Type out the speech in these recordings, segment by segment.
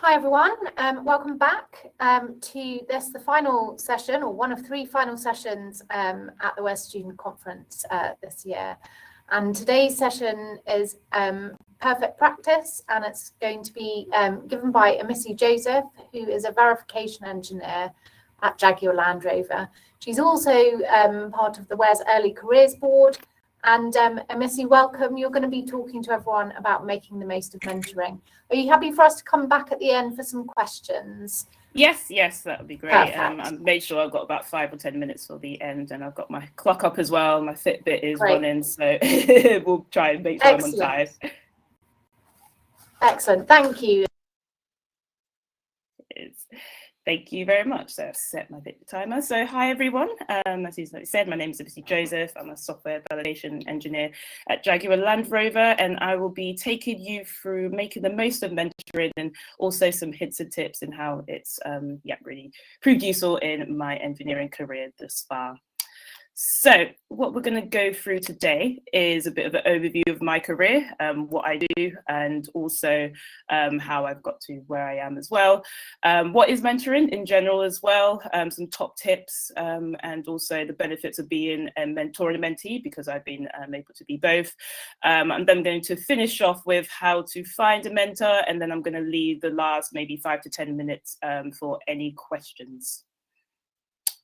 Hi everyone, welcome back to the final session, or one of three final sessions at the WES Student Conference this year. And today's session is Perfect Practice, and it's going to be given by Emisi Joseph, who is a verification engineer at Jaguar Land Rover. She's also part of the WES Early Careers Board. And Emisi, welcome. You're going to be talking to everyone about making the most of mentoring. Are you happy for us to come back at the end for some questions? Yes, that would be great. I made sure I've got about 5 or 10 minutes for the end, and I've got my clock up as well. My Fitbit is running, so we'll try and make sure I'm on time. Excellent, thank you. Thank you very much. So I've set my timer. So hi everyone. As you said, my name is Emisi Joseph. I'm a software validation engineer at Jaguar Land Rover, and I will be taking you through making the most of mentoring and also some hints and tips in how it's really proved useful in my engineering career thus far. So what we're going to go through today is a bit of an overview of my career, what I do, and also how I've got to where I am as well. What is mentoring in general as well, some top tips, and also the benefits of being a mentor and a mentee, because I've been able to be both. And then I'm going to finish off with how to find a mentor, and then I'm going to leave the last maybe 5 to 10 minutes for any questions.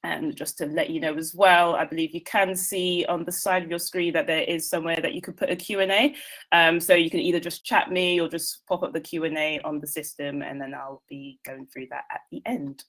And just to let you know as well, I believe you can see on the side of your screen that there is somewhere that you could put a Q&A. So you can either just chat me or just pop up the Q&A on the system, and then I'll be going through that at the end.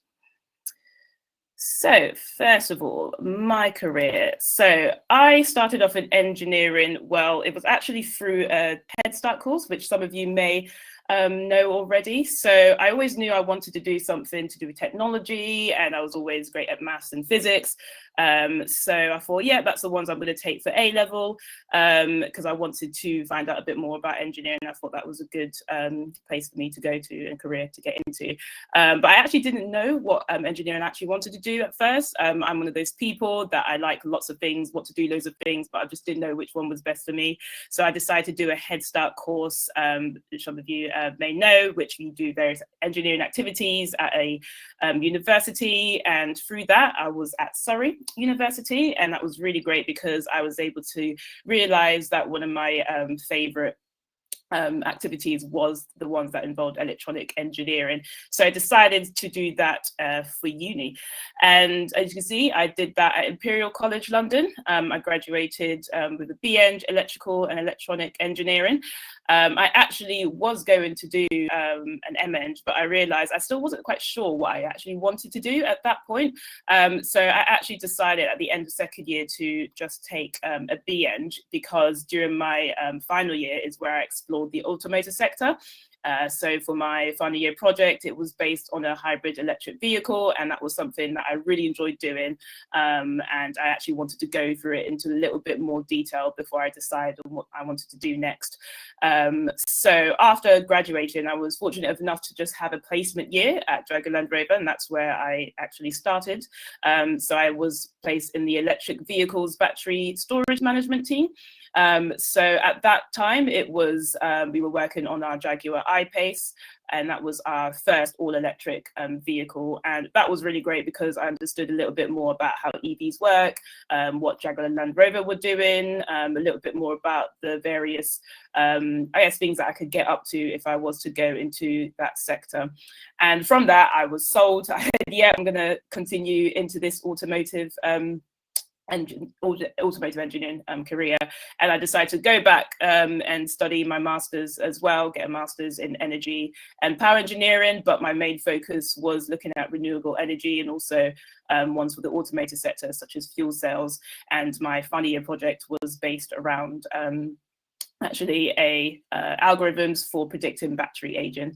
So first of all, my career. So I started off in engineering. Well, it was actually through a Head Start course, which some of you may know already. So I always knew I wanted to do something to do with technology, and I was always great at maths and physics. So I thought, yeah, that's the ones I'm going to take for A level, because I wanted to find out a bit more about engineering. I thought that was a good place for me to go to and career to get into. But I actually didn't know what engineering actually wanted to do at first. I'm one of those people that I like lots of things, want to do loads of things, but I just didn't know which one was best for me. So I decided to do a Head Start course, which some of you may know, which you do various engineering activities at a university. And through that, I was at Surrey University, and that was really great because I was able to realize that one of my favorite activities was the ones that involved electronic engineering. So I decided to do that for uni. And as you can see, I did that at Imperial College London. I graduated with a BEng, electrical and electronic engineering. I actually was going to do an MEng, but I realized I still wasn't quite sure what I actually wanted to do at that point. So I actually decided at the end of second year to just take a BEng, because during my final year is where I explored the automotive sector. So for my final year project, it was based on a hybrid electric vehicle, and that was something that I really enjoyed doing. And I actually wanted to go through it into a little bit more detail before I decided on what I wanted to do next. So after graduating, I was fortunate enough to just have a placement year at Jaguar Land Rover, and that's where I actually started. So I was placed in the electric vehicles battery storage management team. So at that time, it was we were working on our Jaguar I-Pace, and that was our first all-electric vehicle. And that was really great because I understood a little bit more about how EVs work, what Jaguar Land Rover were doing, a little bit more about the various, things that I could get up to if I was to go into that sector. And from that, I was sold. I said, yeah, I'm going to continue into this automotive engineering career, and I decided to go back and study my master's as well, get a master's in energy and power engineering, but my main focus was looking at renewable energy and also ones for the automotive sector, such as fuel cells. And my final year project was based around algorithms for predicting battery aging.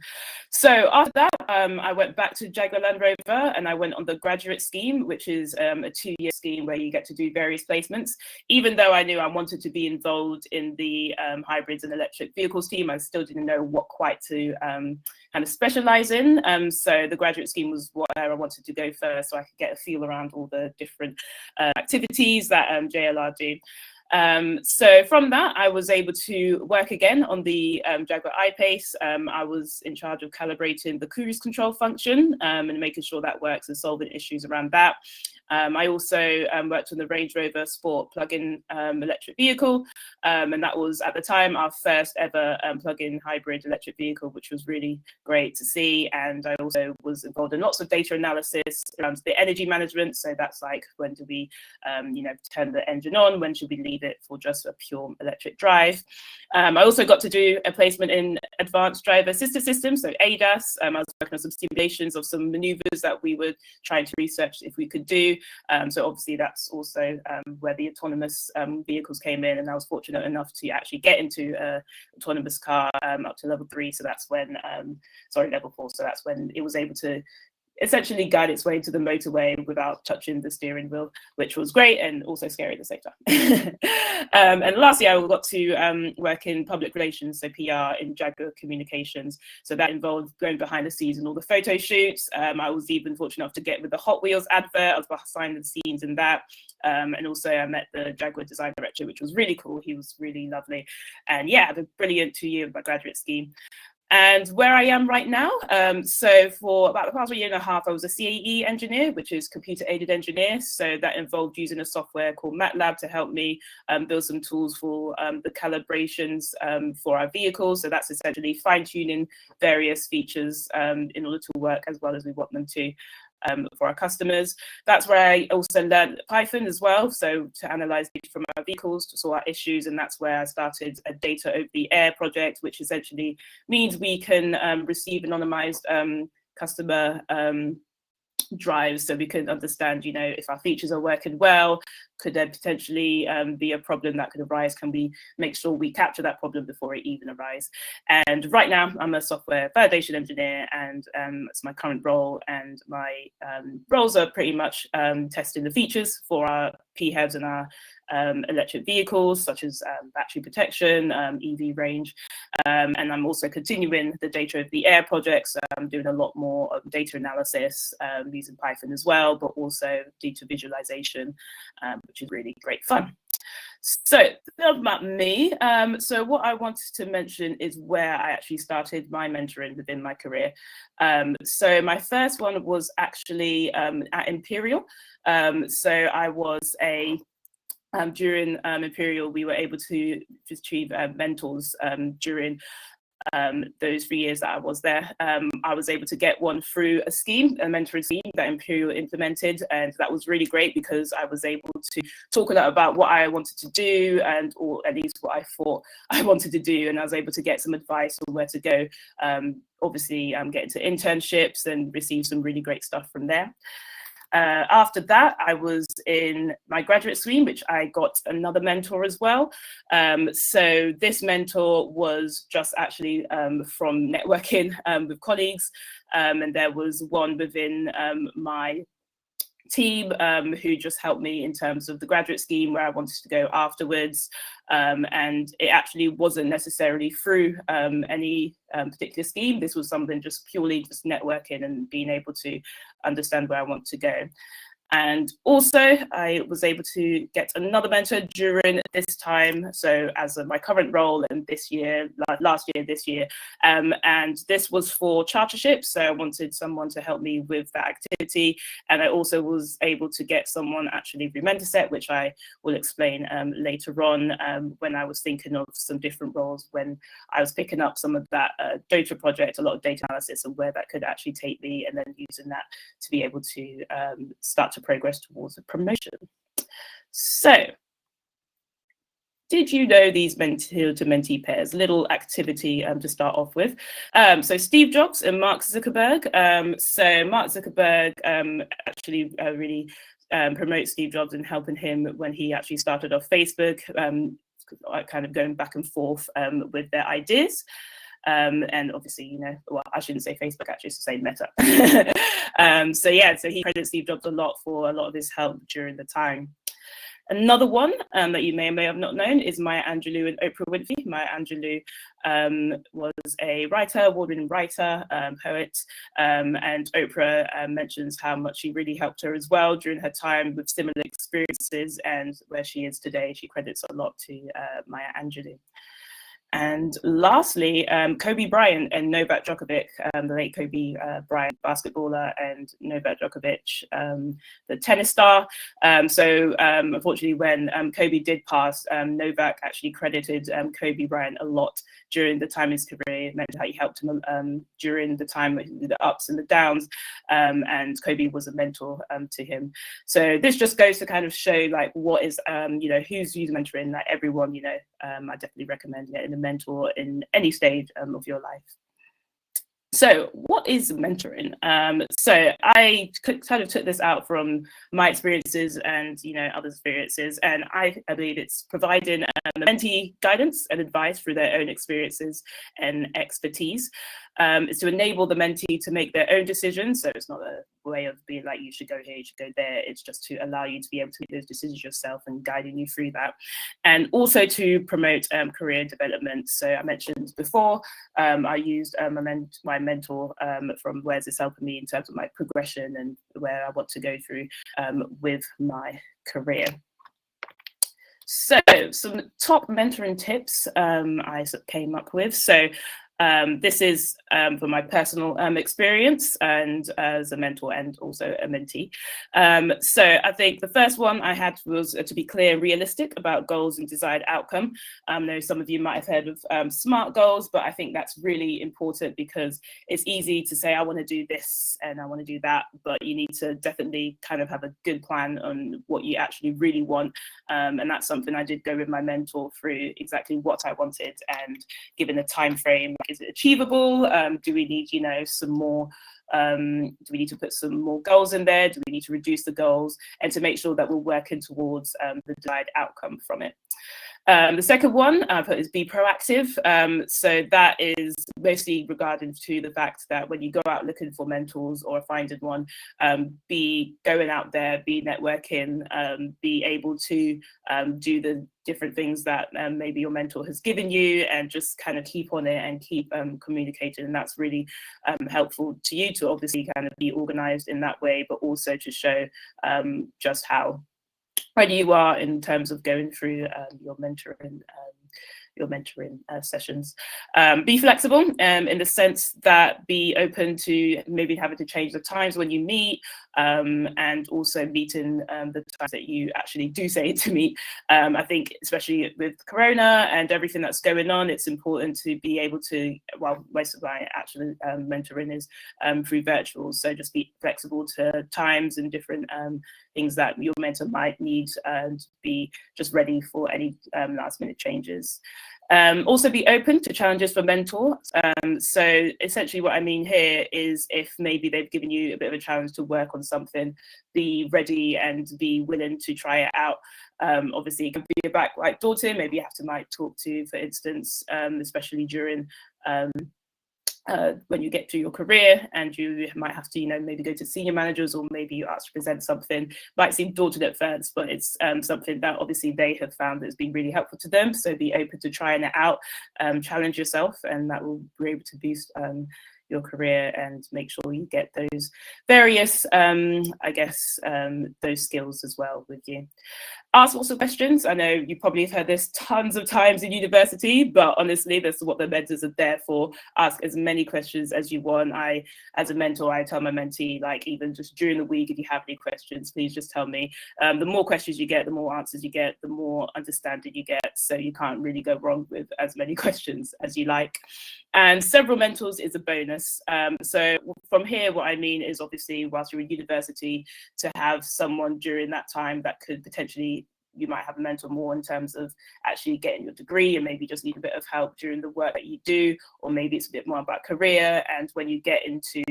So after that, I went back to Jaguar Land Rover, and I went on the graduate scheme, which is a 2-year scheme where you get to do various placements. Even though I knew I wanted to be involved in the hybrids and electric vehicles team, I still didn't know what quite to kind of specialize in. So the graduate scheme was where I wanted to go first, so I could get a feel around all the different activities that JLR do. So from that, I was able to work again on the Jaguar I-Pace. I was in charge of calibrating the cruise control function and making sure that works and solving issues around that. I also worked on the Range Rover Sport plug-in electric vehicle, and that was at the time our first ever plug-in hybrid electric vehicle, which was really great to see. And I also was involved in lots of data analysis around the energy management. So that's like, when do we, turn the engine on? When should we leave it for just a pure electric drive? I also got to do a placement in advanced driver assistance systems, so ADAS. I was working on some simulations of some maneuvers that we were trying to research if we could do. So obviously that's also where the autonomous vehicles came in, and I was fortunate enough to actually get into an autonomous car up to level 3. So that's when, level 4. So that's when it was able to essentially guide its way to the motorway without touching the steering wheel, which was great and also scary at the same time. And lastly, I got to work in public relations, so PR in Jaguar Communications. So that involved going behind the scenes and all the photo shoots. I was even fortunate enough to get with the Hot Wheels advert. I was behind the scenes in that. And also I met the Jaguar design director, which was really cool. He was really lovely. And yeah, I had a brilliant 2 years of my graduate scheme. And where I am right now, so for about the past 1.5 years, I was a CAE engineer, which is computer aided engineer. So that involved using a software called MATLAB to help me build some tools for the calibrations for our vehicles. So that's essentially fine tuning various features in order to work as well as we want them to. For our customers. That's where I also learned Python as well, so to analyze data from our vehicles to sort out issues, and that's where I started a data over the air project, which essentially means we can receive anonymized customer drives, so we can understand, if our features are working well, could there potentially be a problem that could arise? Can we make sure we capture that problem before it even arises? And right now I'm a software validation engineer, and it's my current role, and my roles are pretty much testing the features for our PHEVs and our electric vehicles, such as battery protection, EV range, and I'm also continuing the data of the air projects. I'm doing a lot more of data analysis using Python as well, but also data visualization, which is really great fun. So about me. So what I wanted to mention is where I actually started my mentoring within my career. So my first one was actually at Imperial. So I was during Imperial, we were able to achieve mentors during those 3 years that I was there. I was able to get one through a mentoring scheme that Imperial implemented, and that was really great because I was able to talk a lot about what I wanted to do, or at least what I thought I wanted to do, and I was able to get some advice on where to go. Obviously, get into internships and receive some really great stuff from there. After that, I was in my graduate scheme, which I got another mentor as well. So this mentor was just actually from networking with colleagues, and there was one within my team who just helped me in terms of the graduate scheme where I wanted to go afterwards. And it actually wasn't necessarily through any particular scheme. This was something just purely just networking and being able to understand where I want to go. And also I was able to get another mentor during this time, so as my current role in this year, last year, this year, and this was for charterships. So I wanted someone to help me with that activity, and I also was able to get someone actually through Mentorset, which I will explain later on, when I was thinking of some different roles when I was picking up some of that data project, a lot of data analysis, and where that could actually take me, and then using that to be able to start to progress towards a promotion. So, did you know these mentor to mentee pairs? Little activity to start off with. So Steve Jobs and Mark Zuckerberg. So Mark Zuckerberg actually really promotes Steve Jobs and helping him when he actually started off Facebook, kind of going back and forth with their ideas. And obviously, well, I shouldn't say Facebook, actually, it's to say Meta. So he credits Steve Jobs a lot for a lot of his help during the time. Another one that you may or may have not known is Maya Angelou and Oprah Winfrey. Maya Angelou was a writer, award-winning writer, poet, and Oprah mentions how much she really helped her as well during her time with similar experiences, and where she is today, she credits a lot to Maya Angelou. And lastly, Kobe Bryant and Novak Djokovic, the late Kobe Bryant, basketballer, and Novak Djokovic, the tennis star. Unfortunately, when Kobe did pass, Novak actually credited Kobe Bryant a lot during the time in his career. It meant how he helped him during the time, the ups and the downs, and Kobe was a mentor to him. So this just goes to kind of show like what is, who's mentoring, like everyone, I definitely recommend getting a mentor in any stage of your life. So what is mentoring? So I kind of took this out from my experiences and others' experiences, and I believe it's providing mentee guidance and advice through their own experiences and expertise. It's to enable the mentee to make their own decisions. So it's not a way of being like, you should go here, you should go there. It's just to allow you to be able to make those decisions yourself and guiding you through that. And also to promote career development. So I mentioned before, I used my mentor from Where's This Helping Me in terms of my progression and where I want to go through with my career. So some top mentoring tips I came up with. So this is from my personal experience and as a mentor and also a mentee. So I think the first one I had was to be clear and realistic about goals and desired outcome. I know some of you might have heard of SMART goals, but I think that's really important because it's easy to say, I want to do this and I want to do that, but you need to definitely kind of have a good plan on what you actually really want. And that's something I did go with my mentor through exactly what I wanted and given a time frame. Is it achievable? Do we need, some more? Do we need to put some more goals in there? Do we need to reduce the goals? And to make sure that we're working towards the desired outcome from it. The second one I put is be proactive. So that is mostly regarding to the fact that when you go out looking for mentors or finding one, be going out there, be networking, be able to do the different things that maybe your mentor has given you, and just kind of keep on it and keep communicating. And that's really helpful to you to obviously kind of be organized in that way, but also to show just how ready you are in terms of going through your mentoring sessions. Be flexible in the sense that be open to maybe having to change the times when you meet, and also meeting the times that you actually do say to meet. I think especially with Corona and everything that's going on, it's important to be able to, well, most of my actual mentoring is through virtual, so just be flexible to times and different things that your mentor might need, and be just ready for any last minute changes. Also be open to challenges for mentors. So essentially what I mean here is if maybe they've given you a bit of a challenge to work on something, be ready and be willing to try it out. Obviously it can be a back like daunting, maybe you have to talk to, for instance, especially during when you get to your career and you might have to, maybe go to senior managers, or maybe you ask to present something. Might seem daunting at first, but it's something that obviously they have found that's been really helpful to them. So be open to trying it out, challenge yourself, and that will be able to boost your career and make sure you get those various, those skills as well with you. Ask lots of questions. I know you probably have heard this tons of times in university, but honestly, that's what the mentors are there for. Ask as many questions as you want. As a mentor, I tell my mentee, like, even just during the week, if you have any questions, please just tell me. The more questions you get, the more answers you get, the more understanding you get. So you can't really go wrong with as many questions as you like. And several mentors is a bonus. So from here, what I mean is obviously whilst you're in university, to have someone during that time that could potentially, you might have a mentor more in terms of actually getting your degree and maybe just need a bit of help during the work that you do, or maybe it's a bit more about career. And when you get into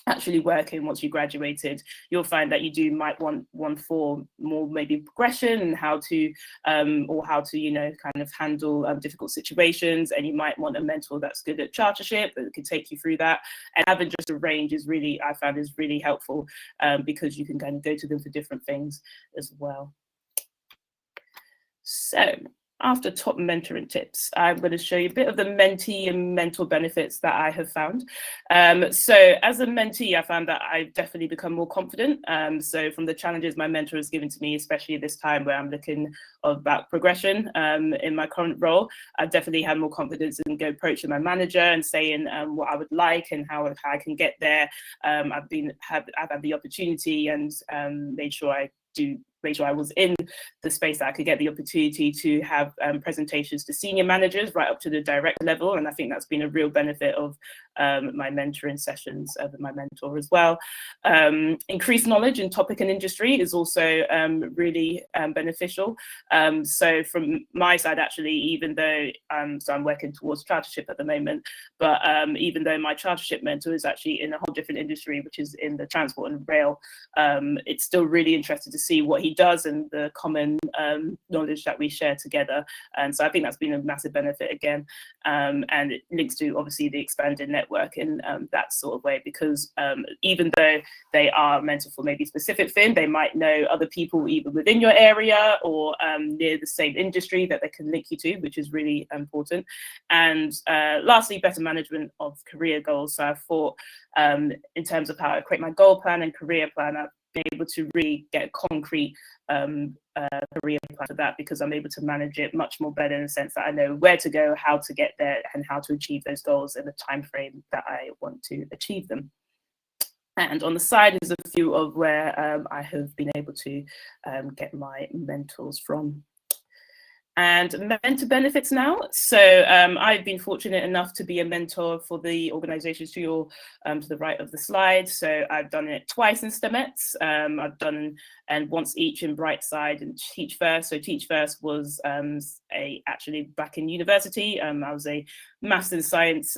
actually working once you graduated, you'll find that you might want one for more maybe progression and how to kind of handle difficult situations, and you might want a mentor that's good at chartership that can take you through that. And having just a range is really, I found, is really helpful because you can kind of go to them for different things as well. So after top mentoring tips, I'm going to show you a bit of the mentee and mentor benefits that I have found. So as a mentee, I found that I've definitely become more confident. So from the challenges my mentor has given to me, especially this time where I'm looking about progression in my current role, I've definitely had more confidence in go approaching my manager and saying what I would like and how I can get there. I've had the opportunity and made sure I was in the space that I could get the opportunity to have presentations to senior managers right up to the direct level. And I think that's been a real benefit of my mentoring sessions with my mentor as well. Increased knowledge in topic and industry is also really beneficial. So from my side, actually, even though, so I'm working towards chartership at the moment, but even though my chartership mentor is actually in a whole different industry, which is in the transport and rail, it's still really interesting to see what he does and the common knowledge that we share together. And so I think that's been a massive benefit again. And it links to obviously the expanded network in that sort of way, because even though they are mentor for maybe specific thing, they might know other people either within your area or near the same industry that they can link you to, which is really important. And lastly, better management of career goals. So I thought in terms of how I create my goal plan and career plan, I've been able to really get a concrete career plan for that, because I'm able to manage it much more better in the sense that I know where to go, how to get there, and how to achieve those goals in the time frame that I want to achieve them. And on the side is a few of where I have been able to get my mentors from. And mentor benefits now. So I've been fortunate enough to be a mentor for the organizations to the right of the slide. So I've done it twice in STEMETS. I've done and once each in Brightside and Teach First. So Teach First was actually back in university. I was a maths and science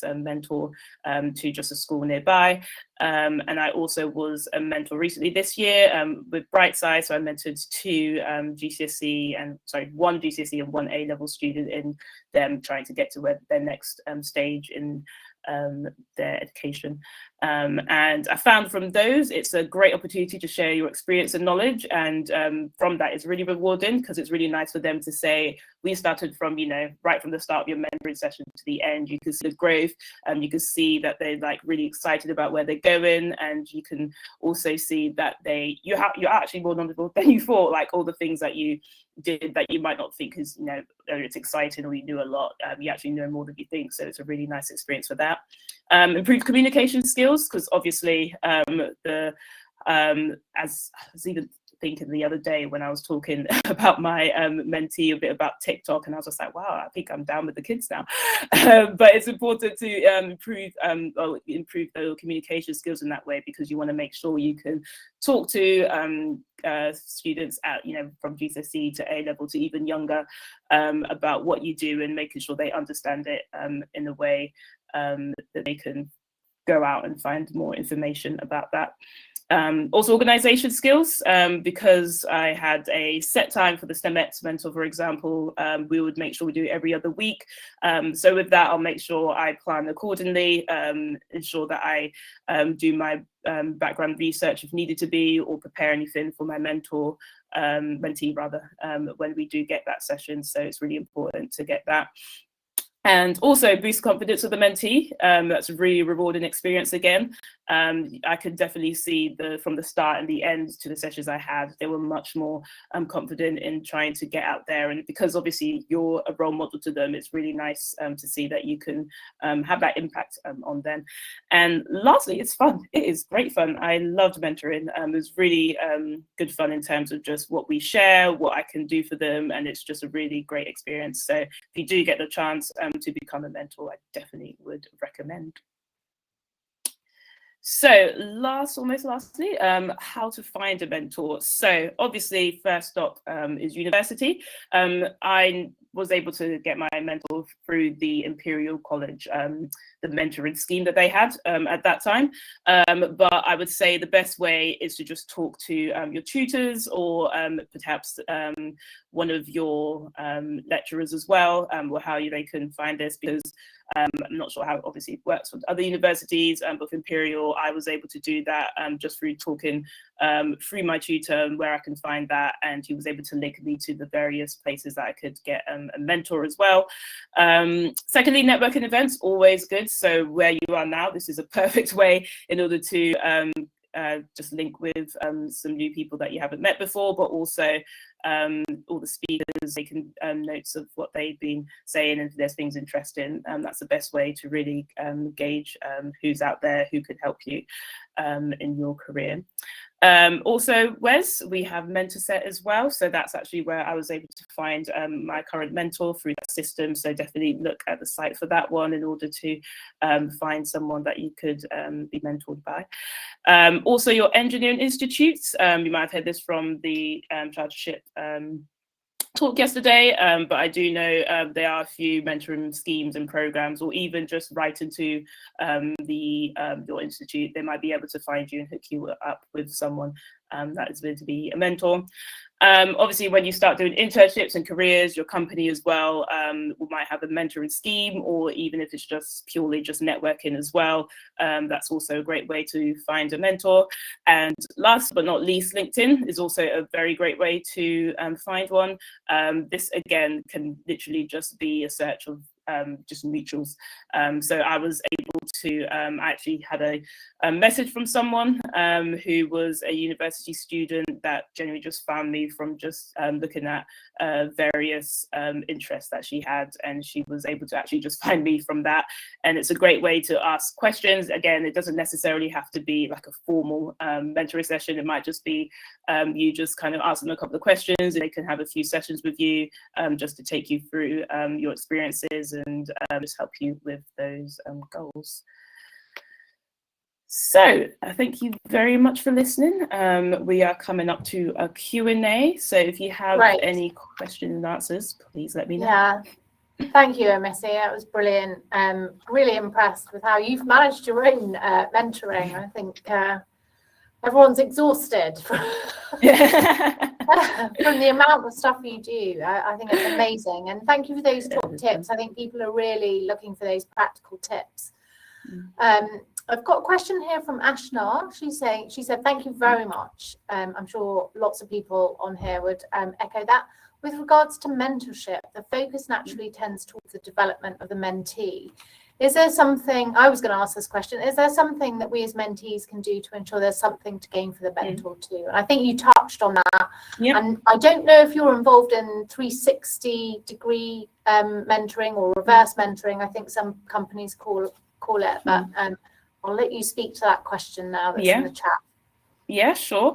mentor to just a school nearby. And I also was a mentor recently this year with Brightside. So I mentored one GCSE and one A-level student in them trying to get to their next stage in their education. And I found from those, it's a great opportunity to share your experience and knowledge. And from that, it's really rewarding, because it's really nice for them to say, we started from, right from the start of your mentoring session to the end. You can see the growth, and you can see that they're like really excited about where they're going. And you can also see that you're actually more knowledgeable than you thought, like all the things that you did that you might not think is, it's exciting or you knew a lot. You actually know more than you think. So it's a really nice experience for that. Improved communication skills, because obviously as I was even thinking the other day when I was talking about my mentee a bit about TikTok, and I was just like, wow, I think I'm down with the kids now. But it's important to improve the communication skills in that way, because you want to make sure you can talk to students at from GCSE to A-level to even younger about what you do, and making sure they understand it in a way that they can go out and find more information about that. Also organization skills, because I had a set time for the STEMETS mentor, for example, we would make sure we do it every other week. So with that, I'll make sure I plan accordingly, ensure that I do my background research if needed to be, or prepare anything for my mentee rather, when we do get that session. So it's really important to get that. And also boost confidence of the mentee. That's a really rewarding experience again. I could definitely see from the start and the end to the sessions I had, they were much more confident in trying to get out there. And because obviously you're a role model to them, it's really nice to see that you can have that impact on them. And lastly, it's fun. It is great fun. I loved mentoring. It was really good fun in terms of just what we share, what I can do for them. And it's just a really great experience. So if you do get the chance to become a mentor, I definitely would recommend. So almost lastly, how to find a mentor. So obviously first stop is university. I was able to get my mentor through the Imperial College, the mentoring scheme that they had at that time. But I would say the best way is to just talk to your tutors, or perhaps one of your lecturers as well, or how they can find this, because I'm not sure how obviously it works with other universities, but with Imperial, I was able to do that just through talking through my tutor where I can find that, and he was able to link me to the various places that I could get a mentor as well. Secondly, networking events, always good. So where you are now, this is a perfect way in order to just link with some new people that you haven't met before, but also all the speakers, they can notes of what they've been saying, and if there's things interesting, that's the best way to really gauge who's out there who could help you in your career. Also, Wes, we have Mentorset as well. So that's actually where I was able to find my current mentor through that system. So definitely look at the site for that one in order to find someone that you could be mentored by. Also, your engineering institutes, you might have heard this from the chartership talk yesterday, but I do know there are a few mentoring schemes and programs, or even just write into your institute. They might be able to find you and hook you up with someone that is going to be a mentor. Obviously, when you start doing internships and careers, your company as well might have a mentoring scheme, or even if it's just purely just networking as well, that's also a great way to find a mentor. And last but not least, LinkedIn is also a very great way to find one. This again can literally just be a search of just mutuals. So I was able to I actually had a message from someone who was a university student that generally just found me from just looking at various interests that she had, and she was able to actually just find me from that. And it's a great way to ask questions. Again, it doesn't necessarily have to be like a formal mentoring session. It might just be you just kind of ask them a couple of questions, and they can have a few sessions with you just to take you through your experiences and just help you with those goals. So thank you very much for listening. We are coming up to a Q&A. So if you have any questions and answers, please let me know. Yeah, thank you, Missy. That was brilliant. Really impressed with how you've managed your own mentoring. I think everyone's exhausted from the amount of stuff you do. I think it's amazing. And thank you for those top tips. I think people are really looking for those practical tips. I've got a question here from Ashnar. She said, thank you very much. I'm sure lots of people on here would echo that. With regards to mentorship, the focus naturally tends towards the development of the mentee. Is there something, I was going to ask this question, is there something that we as mentees can do to ensure there's something to gain for the mentor too? And I think you touched on that. Yep. And I don't know if you're involved in 360-degree mentoring or reverse mentoring. I think some companies call it, but I'll let you speak to that question now that's in the chat. Yeah, sure.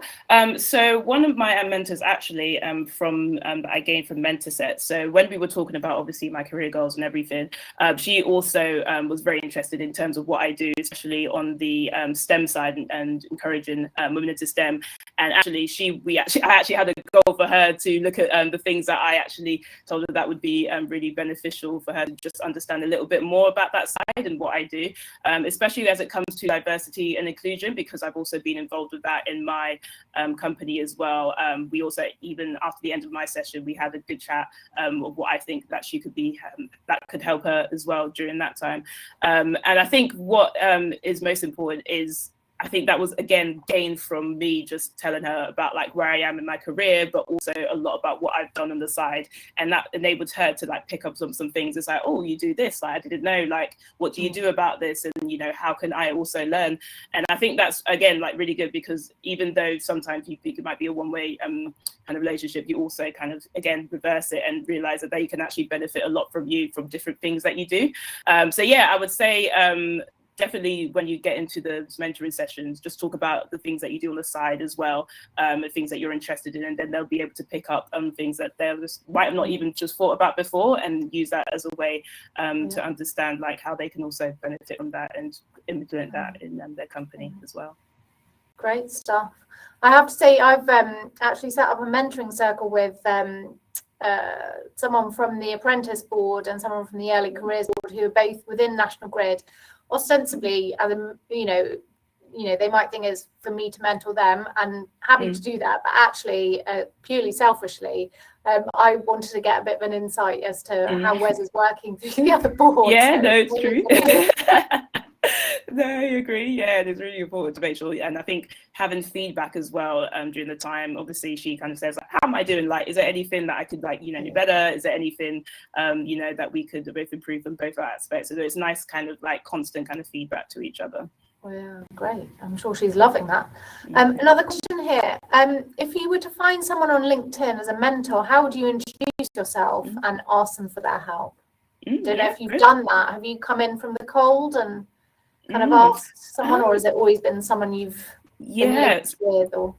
So one of my mentors actually from I gained from Mentorset. So when we were talking about obviously my career goals and everything, she also was very interested in terms of what I do, especially on the STEM side and encouraging women into STEM. And actually, I actually had a goal for her to look at the things that I actually told her that would be really beneficial for her to just understand a little bit more about that side and what I do, especially as it comes to diversity and inclusion, because I've also been involved with that in my company as well. We also, even after the end of my session, we had a good chat of what I think that she could be, that could help her as well during that time. And I think what is most important is, I think that was, again, gained from me just telling her about like where I am in my career, but also a lot about what I've done on the side. And that enabled her to like pick up some things. It's like, oh, you do this, like, I didn't know, like, what do you do about this? And, you know, how can I also learn? And I think that's, again, like really good, because even though sometimes you think it might be a one-way kind of relationship, you also kind of, again, reverse it and realize that they can actually benefit a lot from you, from different things that you do. So yeah, I would say, definitely when you get into the mentoring sessions, just talk about the things that you do on the side as well, the things that you're interested in, and then they'll be able to pick up things that they might have not even just thought about before, and use that as a way to understand like how they can also benefit from that and implement that in their company as well. Great stuff. I have to say, I've actually set up a mentoring circle with someone from the Apprentice Board and someone from the Early Careers Board, who are both within National Grid, ostensibly, you know, you know, they might think it's for me to mentor them, and happy to do that, but actually purely selfishly, I wanted to get a bit of an insight as to how Wes is working through the other boards. Yeah, so no, it's true. No, I agree. Yeah, it's really important to make sure, and I think having feedback as well during the time. Obviously, she kind of says, like, "How am I doing? Like, is there anything that I could, like, you know, do better? Is there anything, you know, that we could both improve in both aspects?" So it's nice, kind of like constant kind of feedback to each other. Well, yeah, great. I'm sure she's loving that. Another question here. If you were to find someone on LinkedIn as a mentor, how would you introduce yourself and ask them for their help? Don't know if you've done that. Have you come in from the cold and kind of asked someone, or has it always been someone you've been linked with? Or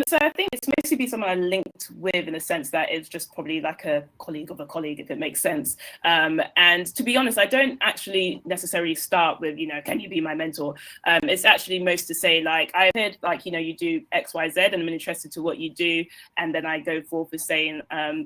so I think it's mostly be someone I linked with, in a sense that it's just probably like a colleague of a colleague, if it makes sense. And to be honest, I don't actually necessarily start with, you know, can you be my mentor? It's actually most to say, like, I heard, like, you know, you do X, Y, Z, and I'm interested to what you do. And then I go forth with saying,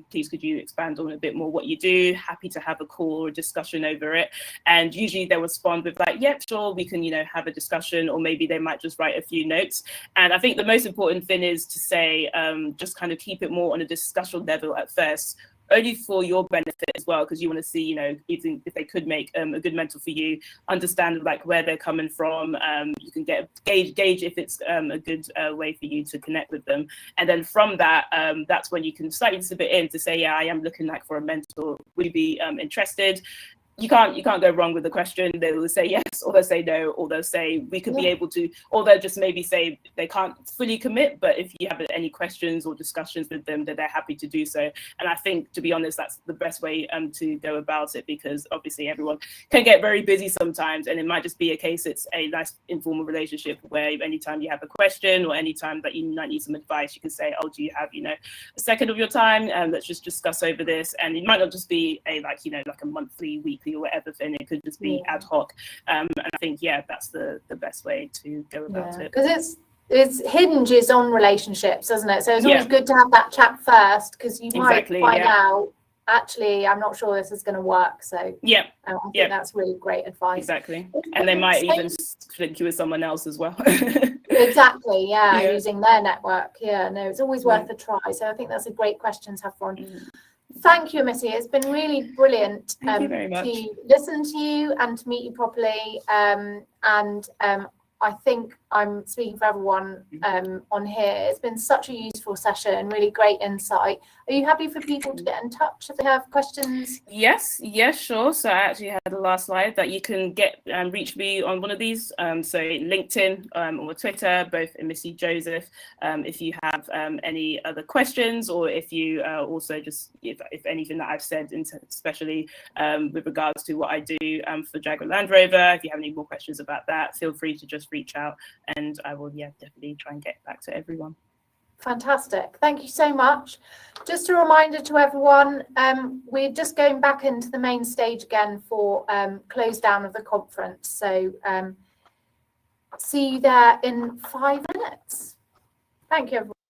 please, could you expand on a bit more what you do? Happy to have a call or a discussion over it. And usually they respond with like, yep, sure, we can, you know, have a discussion, or maybe they might just write a few notes. And I think the most important thing is to say, just kind of keep it more on a discussion level at first, only for your benefit as well, because you want to see, you know, even if they could make a good mentor for you, understand like where they're coming from. You can get gauge if it's a good way for you to connect with them, and then from that, that's when you can slightly slip it in to say, yeah, I am looking like for a mentor. Would you be interested? You can't go wrong with the question. They will say yes, or they'll say no, or they'll say we could be able to, or they'll just maybe say they can't fully commit, but if you have any questions or discussions with them, that they're happy to do so. And I think, to be honest, that's the best way to go about it, because obviously everyone can get very busy sometimes, and it might just be a case it's a nice informal relationship where anytime you have a question or anytime that you might need some advice, you can say, oh, do you have, you know, a second of your time, and let's just discuss over this. And it might not just be a, like, you know, like a monthly, weekly or whatever thing. It could just be ad hoc, and I think that's the best way to go about it, because it hinges on relationships, doesn't it? So it's always good to have that chat first, because you might find out, actually, I'm not sure this is going to work. So I think that's really great advice. Exactly. And they might even link you with someone else as well. Exactly. Using their network. No, it's always worth a try. So I think that's a great question to have for on. Thank you, Missy. It's been really brilliant to listen to you and to meet you properly. I think I'm speaking for everyone on here. It's been such a useful session, really great insight. Are you happy for people to get in touch if they have questions? Yes, sure. So I actually had the last slide that you can get reach me on one of these. So LinkedIn or Twitter, both in Missy Joseph. If you have any other questions, or if you also just, if anything that I've said, especially with regards to what I do for Jaguar Land Rover, if you have any more questions about that, feel free to just reach out, and I will definitely try and get back to everyone. Fantastic. Thank you so much. Just a reminder to everyone, we're just going back into the main stage again for close down of the conference. So see you there in 5 minutes. Thank you, everyone.